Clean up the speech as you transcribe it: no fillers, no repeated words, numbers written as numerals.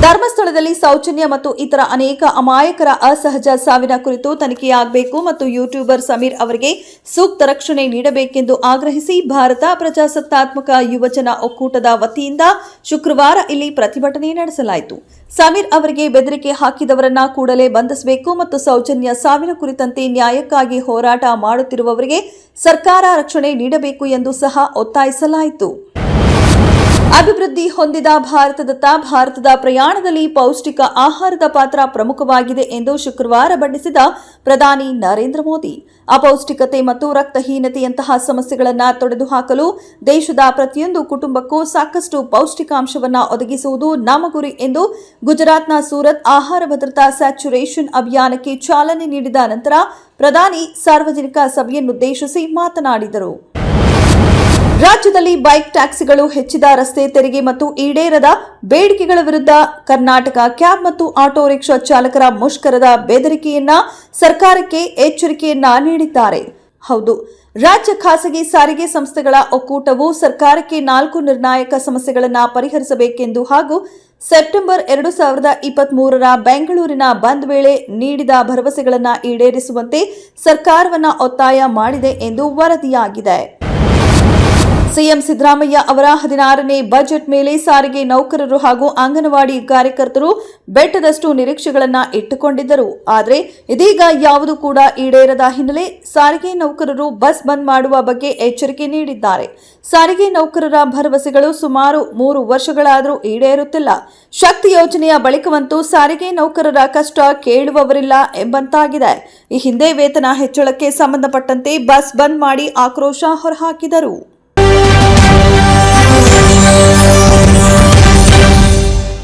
ಧರ್ಮಸ್ಥಳದಲ್ಲಿ ಸೌಜನ್ಯ ಮತ್ತು ಇತರ ಅನೇಕ ಅಮಾಯಕರ ಅಸಹಜ ಸಾವಿನ ಕುರಿತು ತನಿಖೆಯಾಗಬೇಕು ಮತ್ತು ಯೂಟ್ಯೂಬರ್ ಸಮೀರ್ ಅವರಿಗೆ ಸೂಕ್ತ ರಕ್ಷಣೆ ನೀಡಬೇಕೆಂದು ಆಗ್ರಹಿಸಿ ಭಾರತ ಪ್ರಜಾಸತ್ತಾತ್ಮಕ ಯುವಜನ ಒಕ್ಕೂಟದ ವತಿಯಿಂದ ಶುಕ್ರವಾರ ಇಲ್ಲಿ ಪ್ರತಿಭಟನೆ ನಡೆಸಲಾಯಿತು. ಸಮೀರ್ ಅವರಿಗೆ ಬೆದರಿಕೆ ಹಾಕಿದವರನ್ನ ಕೂಡಲೇ ಬಂಧಿಸಬೇಕು ಮತ್ತು ಸೌಜನ್ಯ ಸಾವಿನ ಕುರಿತಂತೆ ನ್ಯಾಯಕ್ಕಾಗಿ ಹೋರಾಟ ಮಾಡುತ್ತಿರುವವರಿಗೆ ಸರ್ಕಾರ ರಕ್ಷಣೆ ನೀಡಬೇಕು ಎಂದು ಸಹ ಒತ್ತಾಯಿಸಲಾಯಿತು. ಅಭಿವೃದ್ಧಿ ಹೊಂದಿದ ಭಾರತದತ್ತ ಭಾರತದ ಪ್ರಯಾಣದಲ್ಲಿ ಪೌಷ್ಟಿಕ ಆಹಾರದ ಪಾತ್ರ ಪ್ರಮುಖವಾಗಿದೆ ಎಂದು ಶುಕ್ರವಾರ ಬಣ್ಣಿಸಿದ ಪ್ರಧಾನಿ ನರೇಂದ್ರ ಮೋದಿ, ಅಪೌಷ್ಟಿಕತೆ ಮತ್ತು ರಕ್ತಹೀನತೆಯಂತಹ ಸಮಸ್ಯೆಗಳನ್ನು ತೊಡೆದುಹಾಕಲು ದೇಶದ ಪ್ರತಿಯೊಂದು ಕುಟುಂಬಕ್ಕೂ ಸಾಕಷ್ಟು ಪೌಷ್ಟಿಕಾಂಶವನ್ನು ಒದಗಿಸುವುದು ನಮ್ಮ ಗುರಿ ಎಂದು ಗುಜರಾತ್ನ ಸೂರತ್ ಆಹಾರ ಭದ್ರತಾ ಸ್ಯಾಚುರೇಷನ್ ಅಭಿಯಾನಕ್ಕೆ ಚಾಲನೆ ನೀಡಿದ ನಂತರ ಪ್ರಧಾನಿ ಸಾರ್ವಜನಿಕ ಸಭೆಯನ್ನುದ್ದೇಶಿಸಿ ಮಾತನಾಡಿದರು. ರಾಜ್ಯದಲ್ಲಿ ಬೈಕ್ ಟ್ಯಾಕ್ಸಿಗಳು ಹೆಚ್ಚಿದ ರಸ್ತೆ ತೆರಿಗೆ ಮತ್ತು ಈಡೇರದ ಬೇಡಿಕೆಗಳ ವಿರುದ್ಧ ಕರ್ನಾಟಕ ಕ್ಯಾಬ್ ಮತ್ತು ಆಟೋ ರಿಕ್ಷಾ ಚಾಲಕರ ಮುಷ್ಕರದ ಬೆದರಿಕೆಯನ್ನ ಸರ್ಕಾರಕ್ಕೆ ಎಚ್ಚರಿಕೆಯನ್ನ ನೀಡಿದ್ದಾರೆ. ಹೌದು, ರಾಜ್ಯ ಖಾಸಗಿ ಸಾರಿಗೆ ಸಂಸ್ಥೆಗಳ ಒಕ್ಕೂಟವು ಸರ್ಕಾರಕ್ಕೆ 4 ನಿರ್ಣಾಯಕ ಸಮಸ್ಯೆಗಳನ್ನು ಪರಿಹರಿಸಬೇಕೆಂದು ಹಾಗೂ ಸೆಪ್ಟೆಂಬರ್ 2023ರ ಬೆಂಗಳೂರಿನ ಬಂದ್ ವೇಳೆ ನೀಡಿದ ಭರವಸೆಗಳನ್ನು ಈಡೇರಿಸುವಂತೆ ಸರ್ಕಾರವನ್ನು ಒತ್ತಾಯ ಮಾಡಿದೆ ಎಂದು ವರದಿಯಾಗಿದೆ. ಸಿಎಂ ಸಿದ್ದರಾಮಯ್ಯ ಅವರ 16ನೇ ಬಜೆಟ್ ಮೇಲೆ ಸಾರಿಗೆ ನೌಕರರು ಹಾಗೂ ಅಂಗನವಾಡಿ ಕಾರ್ಯಕರ್ತರು ಬೆಟ್ಟದಷ್ಟು ನಿರೀಕ್ಷೆಗಳನ್ನು ಇಟ್ಟುಕೊಂಡಿದ್ದರು. ಆದರೆ ಇದೀಗ ಯಾವುದೂ ಕೂಡ ಈಡೇರದ ಹಿನ್ನೆಲೆ ಸಾರಿಗೆ ನೌಕರರು ಬಸ್ ಬಂದ್ ಮಾಡುವ ಬಗ್ಗೆ ಎಚ್ಚರಿಕೆ ನೀಡಿದ್ದಾರೆ. ಸಾರಿಗೆ ನೌಕರರ ಭರವಸೆಗಳು ಸುಮಾರು 3 ವರ್ಷಗಳಾದರೂ ಈಡೇರುತ್ತಿಲ್ಲ. ಶಕ್ತಿ ಯೋಜನೆಯ ಬಳಿಕವಂತೂ ಸಾರಿಗೆ ನೌಕರರ ಕಷ್ಟ ಕೇಳುವವರಿಲ್ಲ ಎಂಬಂತಾಗಿದೆ. ಈ ಹಿಂದೆ ವೇತನ ಹೆಚ್ಚಳಕ್ಕೆ ಸಂಬಂಧಪಟ್ಟಂತೆ ಬಸ್ ಬಂದ್ ಮಾಡಿ ಆಕ್ರೋಶ ಹೊರಹಾಕಿದರು.